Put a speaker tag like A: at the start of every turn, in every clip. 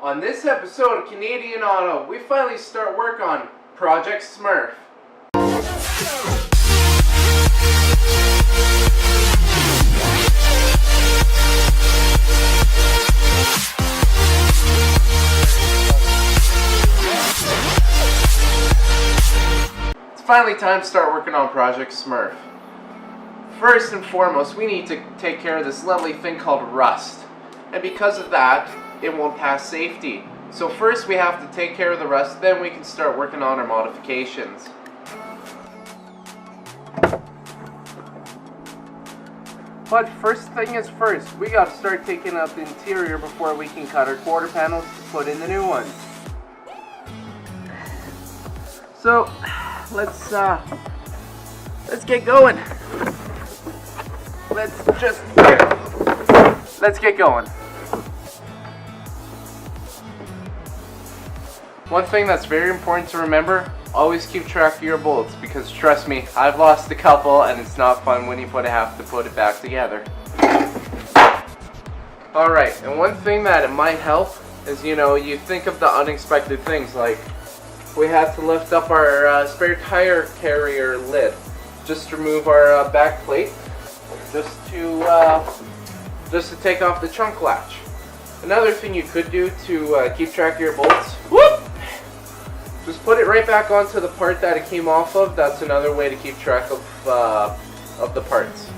A: On this episode of Canadian Auto, we finally start work on Project Smurf. It's finally time to start working on Project Smurf. First and foremost, we need to take care of this lovely thing called rust. And because of that, it won't pass safety. So first we have to take care of the rust, then we can start working on our modifications. But first thing is first, we gotta start taking out the interior before we can cut our quarter panels to put in the new ones. So let's get going. Let's get going. One thing that's very important to remember, always keep track of your bolts, because trust me, I've lost a couple and it's not fun when you have to put it back together. Alright, and one thing that it might help is, you think of the unexpected things, like we had to lift up our spare tire carrier lid, just to remove our back plate, just to take off the trunk latch. Another thing you could do to keep track of your bolts, just put it right back onto the part that it came off of. That's another way to keep track of the parts.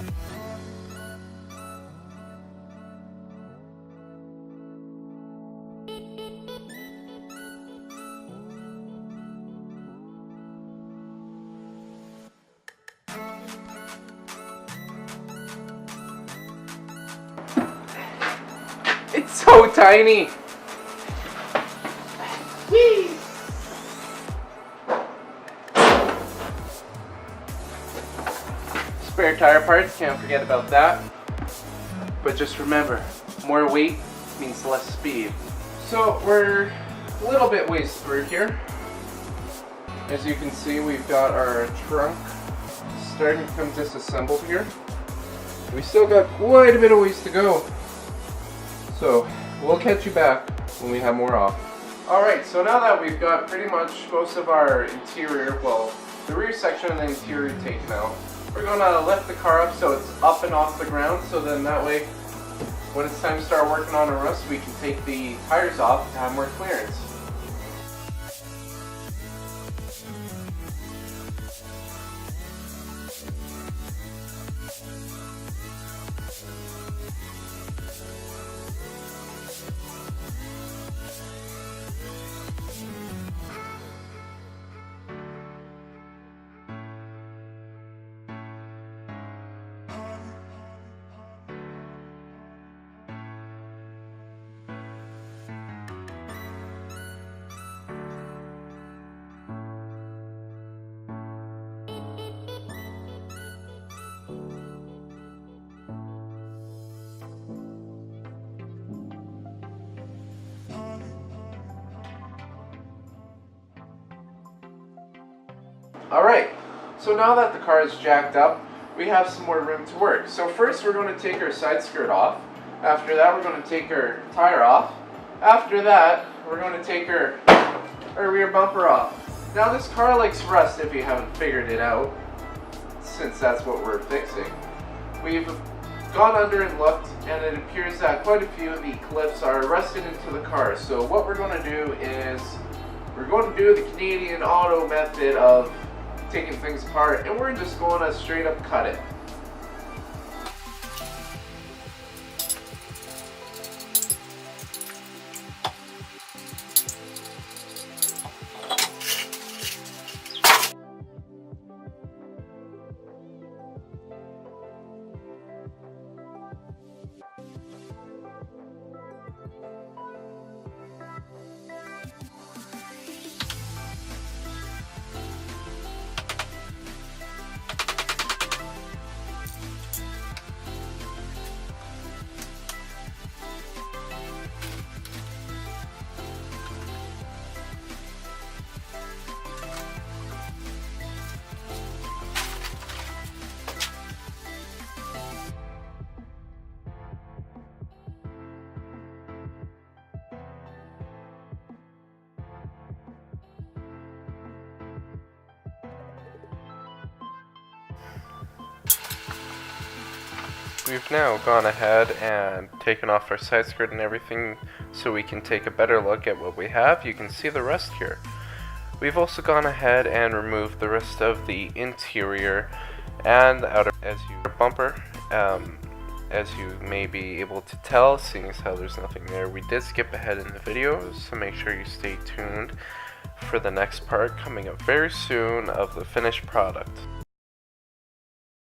A: It's so tiny! Whee! Spare tire parts, can't forget about that. But just remember, more weight means less speed. So we're a little bit ways through here. As you can see, we've got our trunk starting to come disassembled here. We still got quite a bit of ways to go. So we'll catch you back when we have more off. Alright, so now that we've got pretty much most of our interior, well, the rear section of the interior taken out, we're going to lift the car up so it's up and off the ground, so then that way, when it's time to start working on a rust, we can take the tires off to have more clearance. Alright, so now that the car is jacked up, we have some more room to work. So first we're going to take our side skirt off. After that we're going to take our tire off. After that we're going to take our rear bumper off. Now this car likes rust if you haven't figured it out, since that's what we're fixing. We've gone under and looked, and it appears that quite a few of the clips are rusted into the car. So what we're going to do is we're going to do the Canadian Auto method of taking things apart, and we're just going to straight up cut it. We've now gone ahead and taken off our side skirt and everything so we can take a better look at what we have. You can see the rest here. We've also gone ahead and removed the rest of the interior and the outer bumper. As you may be able to tell, seeing as how there's nothing there, we did skip ahead in the video, so make sure you stay tuned for the next part coming up very soon of the finished product.